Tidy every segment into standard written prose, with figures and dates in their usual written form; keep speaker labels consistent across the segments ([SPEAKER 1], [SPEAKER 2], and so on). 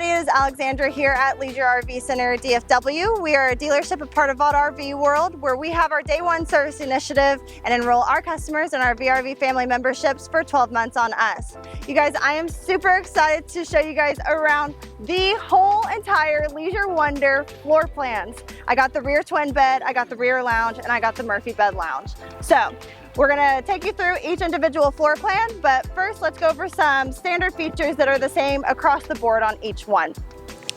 [SPEAKER 1] everybody, it is Alexandra here at Leisure RV Center DFW. We are a dealership, a part of Vogt RV World, where we have our Day One Service Initiative and enroll our customers in our VRV family memberships for 12 months on us. You guys, I am super excited to show you guys around the whole entire Leisure Wonder floor plans. I got the rear twin bed, I got the rear lounge, and I got the Murphy bed lounge. So we're gonna take you through each individual floor plan, but first let's go over some standard features that are the same across the board on each one.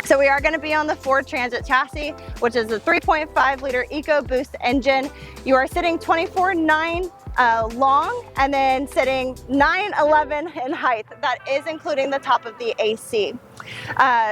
[SPEAKER 1] So we are gonna be on the Ford Transit chassis, which is a 3.5 liter EcoBoost engine. You are sitting 24.9 long and then sitting 9.11 in height. That is including the top of the AC.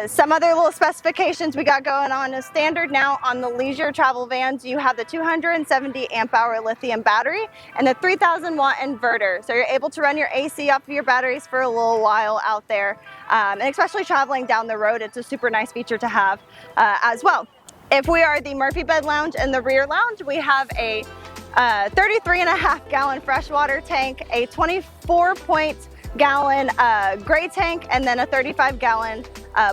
[SPEAKER 1] Some other little specifications we got going on is standard now on the leisure travel vans. You have the 270 amp hour lithium battery and the 3000 watt inverter. So you're able to run your AC off of your batteries for a little while out there. And especially traveling down the road, it's a super nice feature to have as well. If we are the Murphy bed lounge and the rear lounge, we have a 33.5 gallon freshwater tank, a 24 gallon gray tank, and then a 35 gallon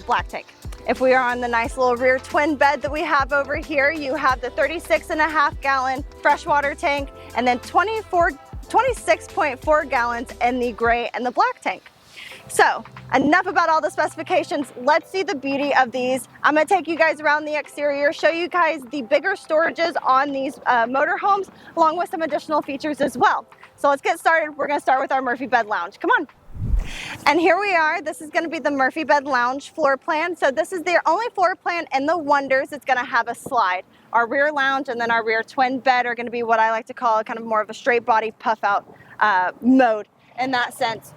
[SPEAKER 1] black tank. If we are on the nice little rear twin bed that we have over here, you have the 36.5 gallon freshwater tank and then 26.4 gallons in the gray and the black tank. So enough about all the specifications. Let's see the beauty of these. I'm gonna take you guys around the exterior, show you guys the bigger storages on these motorhomes, along with some additional features as well. So let's get started. We're gonna start with our Murphy bed lounge. Come on. And here we are. This is gonna be the Murphy bed lounge floor plan. So this is the only floor plan in the Wonders. It's gonna have a slide. Our rear lounge and then our rear twin bed are gonna be what I like to call kind of more of a straight body puff out mode in that sense.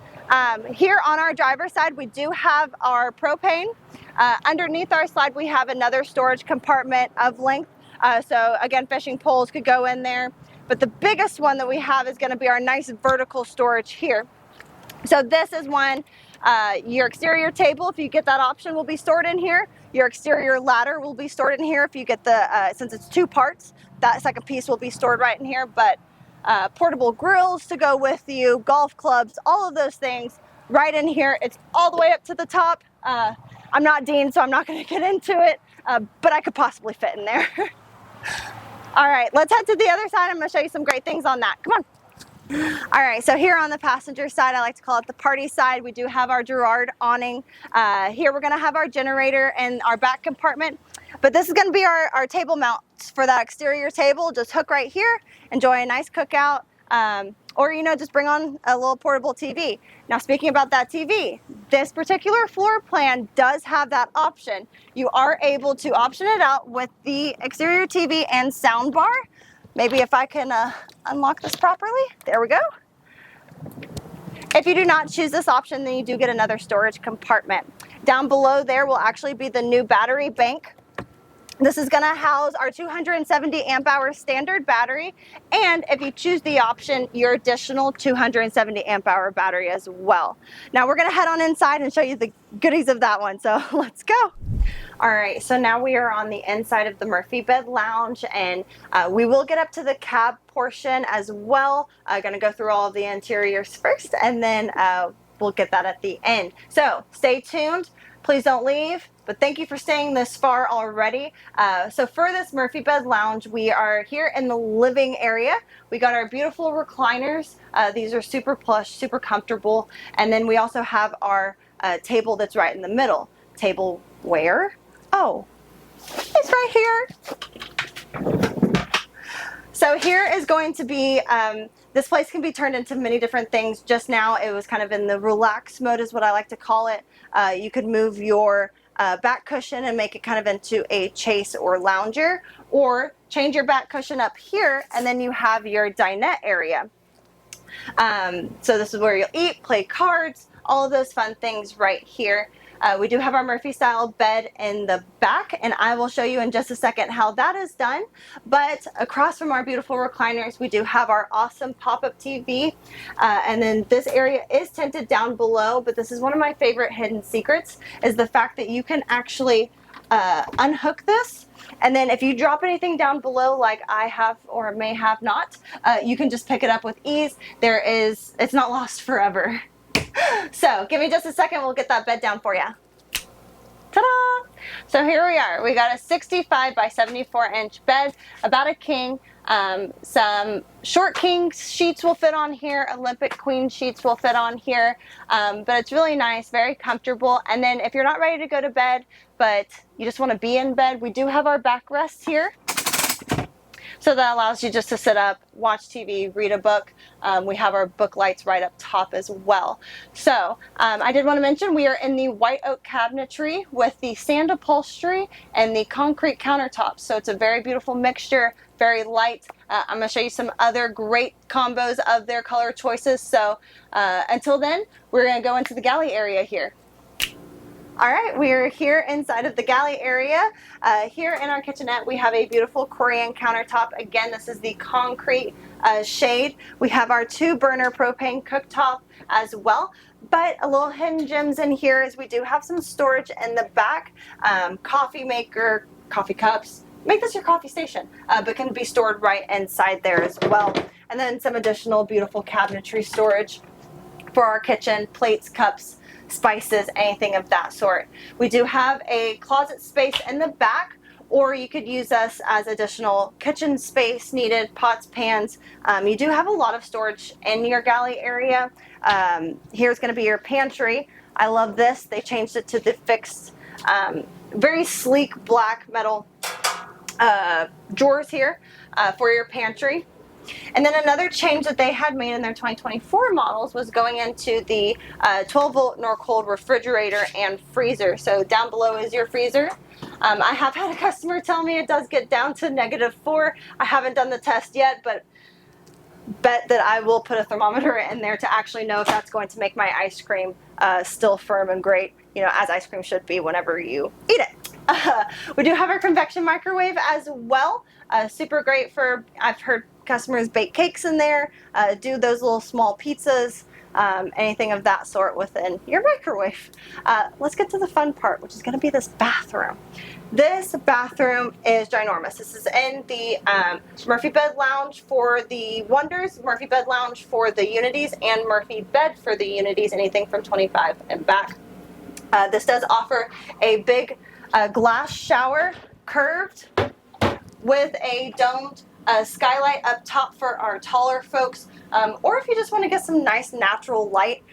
[SPEAKER 1] Here on our driver's side, we do have our propane. Underneath our slide, we have another storage compartment of length. So again, fishing poles could go in there. But the biggest one that we have is gonna be our nice vertical storage here. So this is one, your exterior table, if you get that option, will be stored in here. Your exterior ladder will be stored in here if you get the, since it's two parts, that second piece will be stored right in here. But portable grills to go with you, golf clubs, all of those things right in here. It's all the way up to the top. I'm not Dean, so I'm not going to get into it, but I could possibly fit in there. All right, let's head to the other side. I'm going to show you some great things on that. Come on. All right, so here on the passenger side, I like to call it the party side, we do have our Girard awning. Here we're going to have our generator and our back compartment. But this is going to be our table mounts for that exterior table. Just hook right here, enjoy a nice cookout, or just bring on a little portable TV. Now speaking about that TV, this particular floor plan does have that option. You are able to option it out with the exterior TV and sound bar. Maybe if I can unlock this properly. There we go. If you do not choose this option, then you do get another storage compartment. Down below there will actually be the new battery bank. This is going to house our 270 amp hour standard battery, and if you choose the option, your additional 270 amp hour battery as well. Now we're going to head on inside and show you the goodies of that one, so let's go. All right, so now we are on the inside of the Murphy bed lounge, and we will get up to the cab portion as well. I'm going to go through all of the interiors first, and then we'll get that at the end. So stay tuned. Please don't leave, but thank you for staying this far already. So for this Murphy bed lounge, we are here in the living area. We got our beautiful recliners. These are super plush, super comfortable. And then we also have our table that's right in the middle. Table where? Oh, it's right here. So here is going to be, this place can be turned into many different things. Just now it was kind of in the relax mode is what I like to call it. You could move your back cushion and make it kind of into a chase or lounger, or change your back cushion up here and then you have your dinette area. So this is where you'll eat, play cards, all of those fun things right here. We do have our Murphy style bed in the back, and I will show you in just a second how that is done. But across from our beautiful recliners, we do have our awesome pop-up TV. And then this area is tinted down below, but this is one of my favorite hidden secrets, is the fact that you can actually unhook this. And then if you drop anything down below, like I have or may have not, you can just pick it up with ease. It's not lost forever. So give me just a second, we'll get that bed down for you. Ta-da! So here we are. We got a 65 by 74 inch bed, about a king. Some short king sheets will fit on here. Olympic queen sheets will fit on here. But it's really nice, very comfortable. And then if you're not ready to go to bed, but you just want to be in bed, we do have our backrests here. So that allows you just to sit up, watch TV, read a book. We have our book lights right up top as well. So I did want to mention we are in the white oak cabinetry with the sand upholstery and the concrete countertops. So it's a very beautiful mixture, very light. I'm going to show you some other great combos of their color choices. So until then, we're going to go into the galley area here. All right, we are here inside of the galley area. Here in our kitchenette, we have a beautiful Korean countertop. Again, this is the concrete shade. We have our 2-burner propane cooktop as well. But a little hidden gems in here is we do have some storage in the back. Coffee maker, coffee cups. Make this your coffee station, but can be stored right inside there as well. And then some additional beautiful cabinetry storage for our kitchen, plates, cups, spices, anything of that sort. We do have a closet space in the back, or you could use us as additional kitchen space needed, pots, pans. You do have a lot of storage in your galley area. Here's going to be your pantry. I love this. They changed it to the fixed, very sleek black metal drawers here for your pantry. And then another change that they had made in their 2024 models was going into the 12-volt Norcold refrigerator and freezer. So down below is your freezer. I have had a customer tell me it does get down to -4. I haven't done the test yet, but bet that I will put a thermometer in there to actually know if that's going to make my ice cream still firm and great, you know, as ice cream should be whenever you eat it. We do have our convection microwave as well. Super great for, I've heard customers bake cakes in there, do those little small pizzas, anything of that sort within your microwave. Let's get to the fun part, which is going to be this bathroom. This bathroom is ginormous. This is in the Murphy Bed Lounge for the Wonders, Murphy Bed Lounge for the Unities, and Murphy Bed for the Unities, anything from 25 and back. This does offer a big glass shower, curved, with a domed skylight up top for our taller folks, or if you just want to get some nice natural light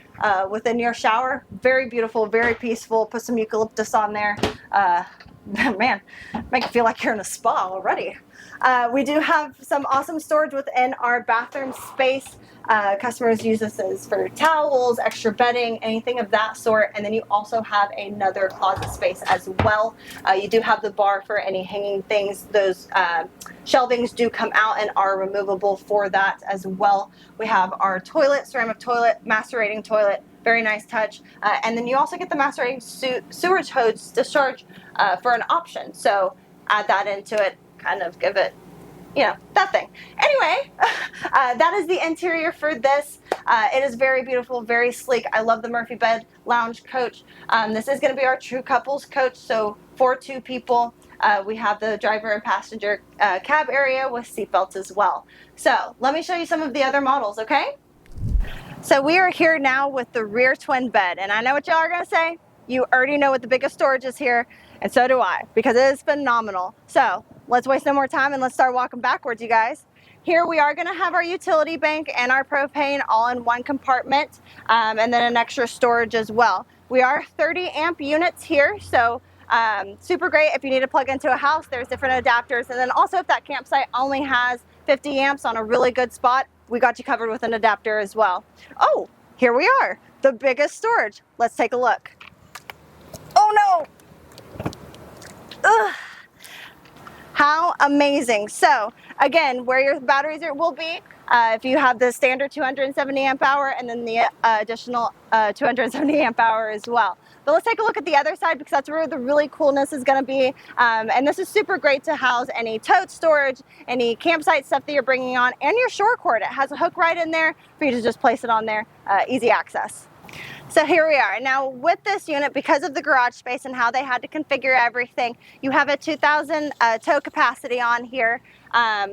[SPEAKER 1] within your shower. Very beautiful, very peaceful. Put some eucalyptus on there. Man, make it feel like you're in a spa already. We do have some awesome storage within our bathroom space. Customers use this as for towels, extra bedding, anything of that sort. And then you also have another closet space as well. You do have the bar for any hanging things. Those shelvings do come out and are removable for that as well. We have our toilet, ceramic toilet, macerating toilet. Very nice touch. And then you also get the macerating sewage hose discharge for an option. So add that into it, kind of give it, you know, that thing. Anyway, that is the interior for this. It is very beautiful, very sleek. I love the Murphy Bed Lounge coach. This is going to be our true couples coach. So for 2 people, we have the driver and passenger cab area with seatbelts as well. So let me show you some of the other models, okay? So we are here now with the rear twin bed, and I know what y'all are going to say. You already know what the biggest storage is here, and so do I, because it is phenomenal. So let's waste no more time and let's start walking backwards, you guys. Here we are going to have our utility bank and our propane all in one compartment, and then an extra storage as well. We are 30 amp units here, so super great if you need to plug into a house. There's different adapters, and then also if that campsite only has 50 amps on a really good spot, we got you covered with an adapter as well. Oh, here we are, the biggest storage. Let's take a look. Oh no! Ugh. How amazing. So again, where your batteries will be, if you have the standard 270 amp hour and then the additional 270 amp hour as well. But let's take a look at the other side, because that's where the really coolness is going to be. And this is super great to house any tote storage, any campsite stuff that you're bringing on, and your shore cord. It has a hook right in there for you to just place it on there, easy access. So here we are. Now with this unit, because of the garage space and how they had to configure everything, you have a 2,000 tow capacity on here.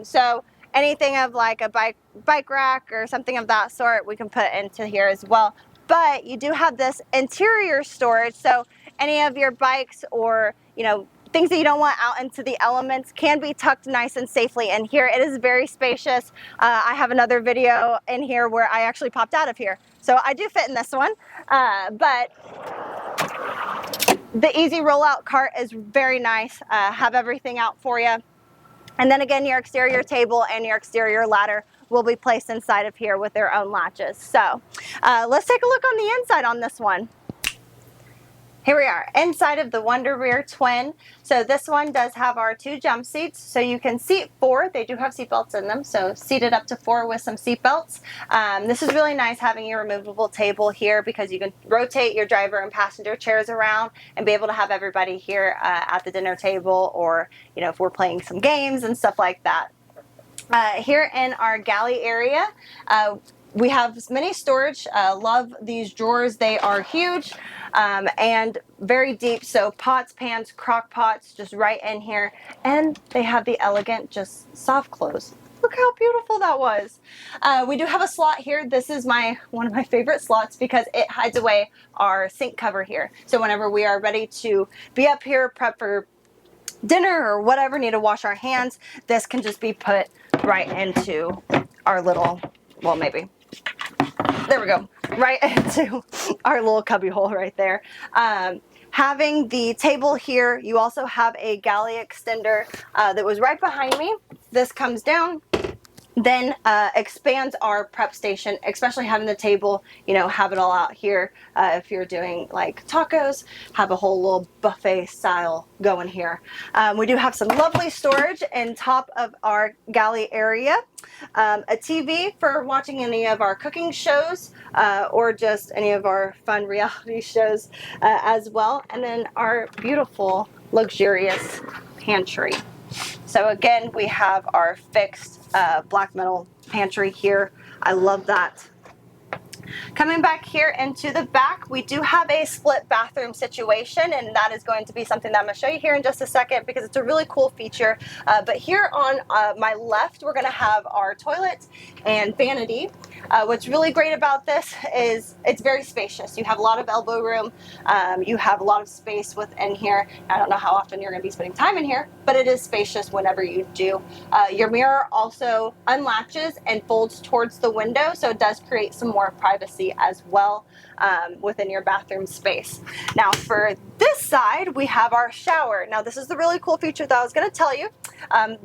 [SPEAKER 1] So anything of like a bike rack or something of that sort, we can put into here as well. But you do have this interior storage, so any of your bikes or you know, things that you don't want out into the elements can be tucked nice and safely in here. It is very spacious. I have another video in here where I actually popped out of here. So I do fit in this one, but the easy rollout cart is very nice. Have everything out for you. And then again, your exterior table and your exterior ladder will be placed inside of here with their own latches. So let's take a look on the inside on this one. Here we are inside of the Wonder Rear Twin. So this one does have our 2 jump seats, so you can seat 4. They do have seat belts in them, so seated up to 4 with some seat belts. This is really nice having your removable table here because you can rotate your driver and passenger chairs around and be able to have everybody here at the dinner table, or you know, if we're playing some games and stuff like that. Here in our galley area, we have mini storage. Love these drawers. They are huge and very deep. So pots, pans, crock pots, just right in here. And they have the elegant, just soft close. Look how beautiful that was. We do have a slot here. This is one of my favorite slots because it hides away our sink cover here. So whenever we are ready to be up here, prep for dinner or whatever, need to wash our hands, this can just be put right into our little, well, maybe, there we go, right into our little cubby hole right there. Having the table here, you also have a galley extender that was right behind me. This comes down, then expands our prep station, especially having the table, you know, have it all out here. If you're doing like tacos, have a whole little buffet style going here. We do have some lovely storage in top of our galley area. A TV for watching any of our cooking shows or just any of our fun reality shows as well. And then our beautiful, luxurious pantry. So again, we have our fixed black metal pantry here. I love that. Coming back here into the back, we do have a split bathroom situation, and that is going to be something that I'm going to show you here in just a second because it's a really cool feature. But here on my left, we're going to have our toilet and vanity. What's really great about this is it's very spacious. You have a lot of elbow room. You have a lot of space within here. I don't know how often you're going to be spending time in here, but it is spacious whenever you do. Your mirror also unlatches and folds towards the window, so it does create some more privacy as well within your bathroom space. Now for this side, we have our shower. Now this is the really cool feature that I was going to tell you.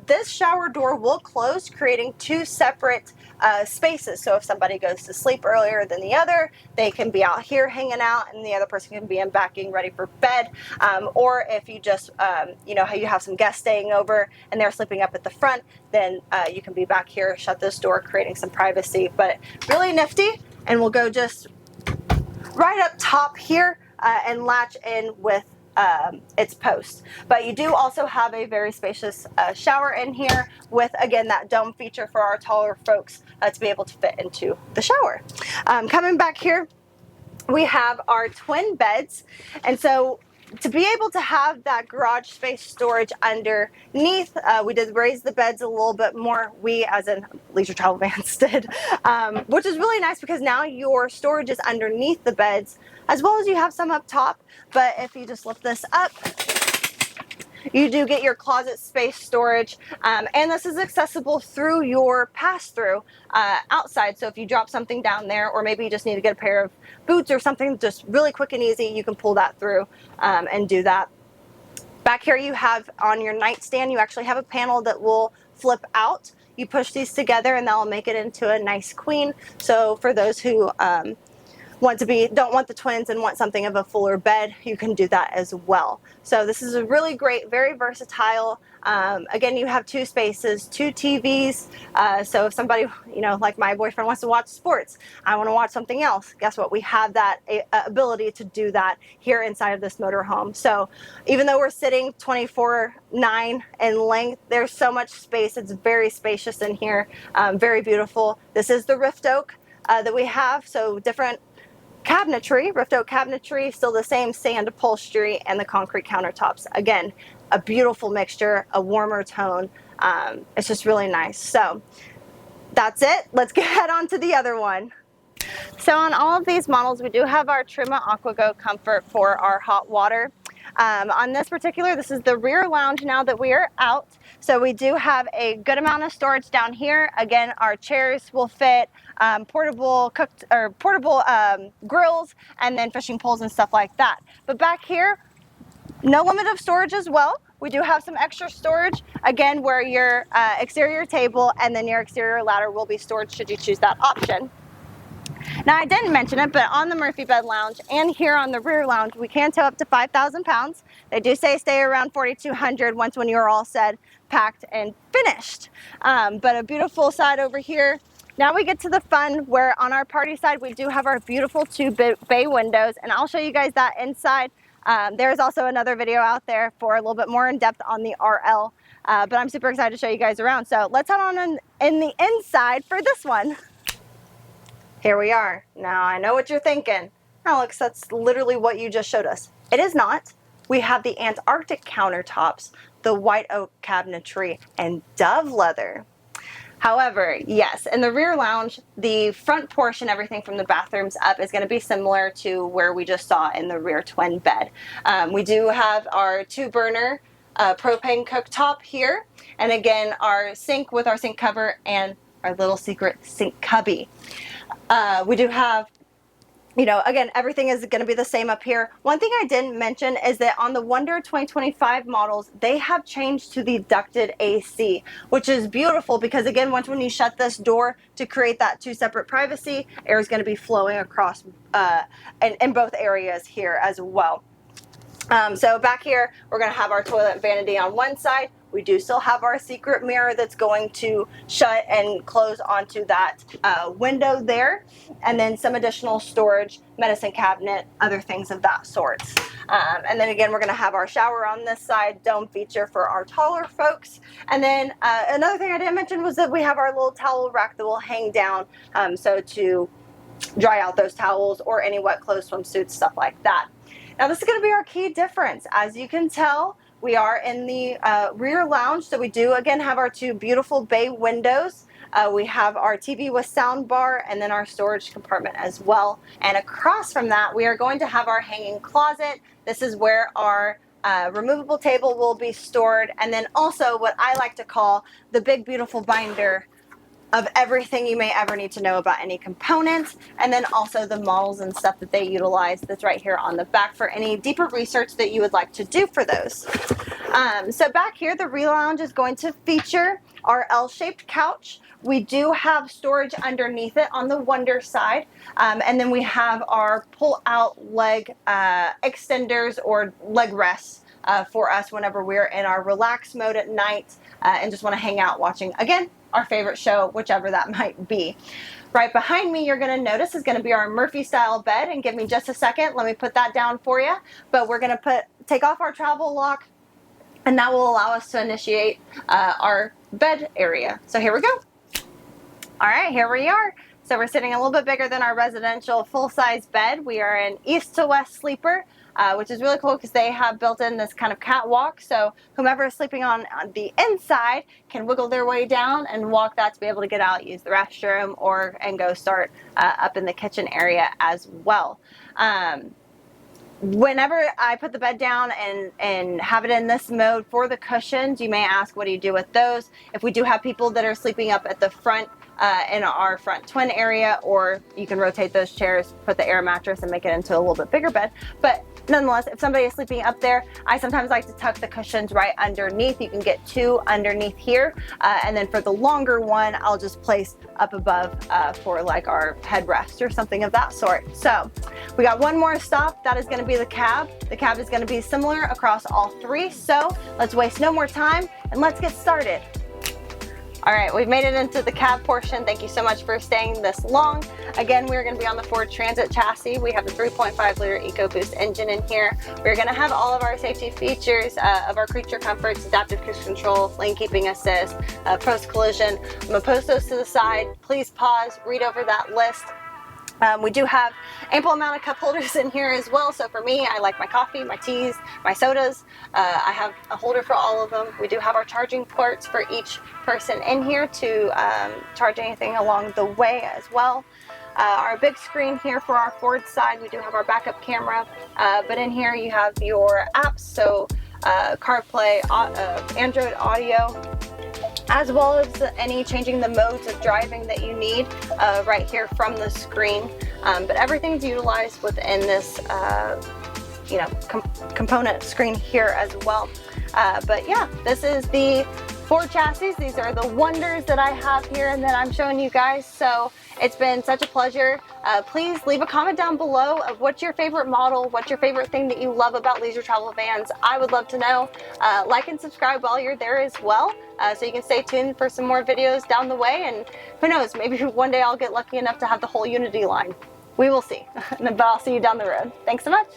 [SPEAKER 1] This shower door will close, creating 2 separate spaces. So if somebody goes to sleep earlier than the other, they can be out here hanging out and the other person can be in back getting ready for bed. Or if you just, you know, how you have some guests staying over and they're sleeping up at the front, then you can be back here, shut this door, creating some privacy. But really nifty, and we'll go just right up top here and latch in with its post. But you do also have a very spacious shower in here with, again, that dome feature for our taller folks to be able to fit into the shower. Coming back here, we have our twin beds. And so to be able to have that garage space storage underneath, we did raise the beds a little bit more. We, as in Leisure Travel Vans, did, which is really nice because now your storage is underneath the beds, as well as you have some up top. But if you just lift this up, you do get your closet space storage, and this is accessible through your pass-through outside. So if you drop something down there, or maybe you just need to get a pair of boots or something just really quick and easy, you can pull that through and do that. Back here you have on your nightstand, you actually have a panel that will flip out. You push these together and that will make it into a nice queen. So for those who don't want the twins and want something of a fuller bed, you can do that as well. So this is a really great, very versatile. Again, you have 2 spaces, 2 TVs. So if somebody, you know, like my boyfriend wants to watch sports, I want to watch something else, guess what? We have that ability to do that here inside of this motorhome. So even though we're sitting 24/9 in length, there's so much space. It's very spacious in here, very beautiful. This is the Rift Oak that we have. So different cabinetry, Rift Oak cabinetry, still the same sand upholstery and the concrete countertops. Again, a beautiful mixture, a warmer tone. It's just really nice. So that's it. Let's head on to the other one. So on all of these models, we do have our Trima AquaGo Comfort for our hot water. On this particular, this is the rear lounge now that we are out. So we do have a good amount of storage down here. Again, our chairs will fit, portable grills, and then fishing poles and stuff like that. But back here, no limit of storage as well. We do have some extra storage, again, where your exterior table and then your exterior ladder will be stored should you choose that option. Now, I didn't mention it, but on the Murphy Bed Lounge and here on the rear lounge, we can tow up to 5,000 pounds. They do say stay around 4,200 once when you're all said, packed, and finished. But a beautiful side over here. Now we get to the fun where on our party side, we do have our beautiful 2 bay windows, and I'll show you guys that inside. There's also another video out there for a little bit more in depth on the RL, but I'm super excited to show you guys around. So let's head on in the inside for this one. Here we are. Now I know what you're thinking. Alex, that's literally what you just showed us. It is not. We have the Antarctic countertops, the white oak cabinetry, and dove leather. However, yes, in the rear lounge, the front portion, everything from the bathrooms up, is going to be similar to where we just saw in the rear twin bed. We do have our 2-burner propane cooktop here, and again, our sink with our sink cover and our little secret sink cubby. We do have, you know, again, everything is going to be the same up here. One thing I didn't mention is that on the Wonder 2025 models, they have changed to the ducted AC, which is beautiful because, again, once when you shut this door to create that 2 separate privacy, air is going to be flowing across in both areas here as well. So back here, we're going to have our toilet vanity on one side. We do still have our secret mirror that's going to shut and close onto that window there. And then some additional storage, medicine cabinet, other things of that sort. And then again, we're going to have our shower on this side, dome feature for our taller folks. And then another thing I didn't mention was that we have our little towel rack that will hang down so to dry out those towels or any wet clothes, swimsuits, stuff like that. Now this is going to be our key difference. As you can tell, we are in the rear lounge, so we do again have our 2 beautiful bay windows. We have our TV with sound bar and then our storage compartment as well. And across from that, we are going to have our hanging closet. This is where our removable table will be stored, and then also what I like to call the big beautiful binder of everything you may ever need to know about any components, and then also the models and stuff that they utilize that's right here on the back for any deeper research that you would like to do for those. So back here, the rear lounge is going to feature our L-shaped couch. We do have storage underneath it on the Wonder side, and then we have our pull-out leg extenders or leg rests for us whenever we're in our relaxed mode at night and just want to hang out watching, again, our favorite show, whichever that might be. Right behind me, you're going to notice is going to be our Murphy style bed, and give me just a second, let me put that down for you. But we're going to take off our travel lock, and that will allow us to initiate our bed area. So here we go. All right, here we are. So we're sitting a little bit bigger than our residential full-size bed. We are an east to west sleeper, which is really cool because they have built in this kind of catwalk. So whomever is sleeping on the inside can wiggle their way down and walk that to be able to get out, use the restroom, and go start up in the kitchen area as well. Whenever I put the bed down and have it in this mode for the cushions, you may ask, what do you do with those? If we do have people that are sleeping up at the front in our front twin area, or you can rotate those chairs, put the air mattress and make it into a little bit bigger bed. But nonetheless, if somebody is sleeping up there, I sometimes like to tuck the cushions right underneath. You can get 2 underneath here. And then for the longer one, I'll just place up above for like our headrest or something of that sort. So we got one more stop. That is going to be the cab. The cab is going to be similar across all 3. So let's waste no more time and let's get started. All right, we've made it into the cab portion. Thank you so much for staying this long. Again, we're going to be on the Ford Transit chassis. We have the 3.5 liter EcoBoost engine in here. We're going to have all of our safety features of our creature comforts, adaptive cruise control, lane keeping assist, post collision. I'm going to post those to the side. Please pause, read over that list. We do have ample amount of cup holders in here as well. So for me, I like my coffee, my teas, my sodas. I have a holder for all of them. We do have our charging ports for each person in here to charge anything along the way as well. Our big screen here for our forward side, we do have our backup camera, but in here you have your apps, so CarPlay, Android Audio, as well as any changing the modes of driving that you need right here from the screen. But everything's utilized within this component screen here as well. But yeah, this is the Ford chassis. These are the wonders that I have here and that I'm showing you guys. So it's been such a pleasure. Please leave a comment down below of what's your favorite model, what's your favorite thing that you love about leisure travel vans. I would love to know. Like and subscribe while you're there as well, so you can stay tuned for some more videos down the way, and who knows, maybe one day I'll get lucky enough to have the whole Unity line. We will see. But I'll see you down the road. Thanks so much.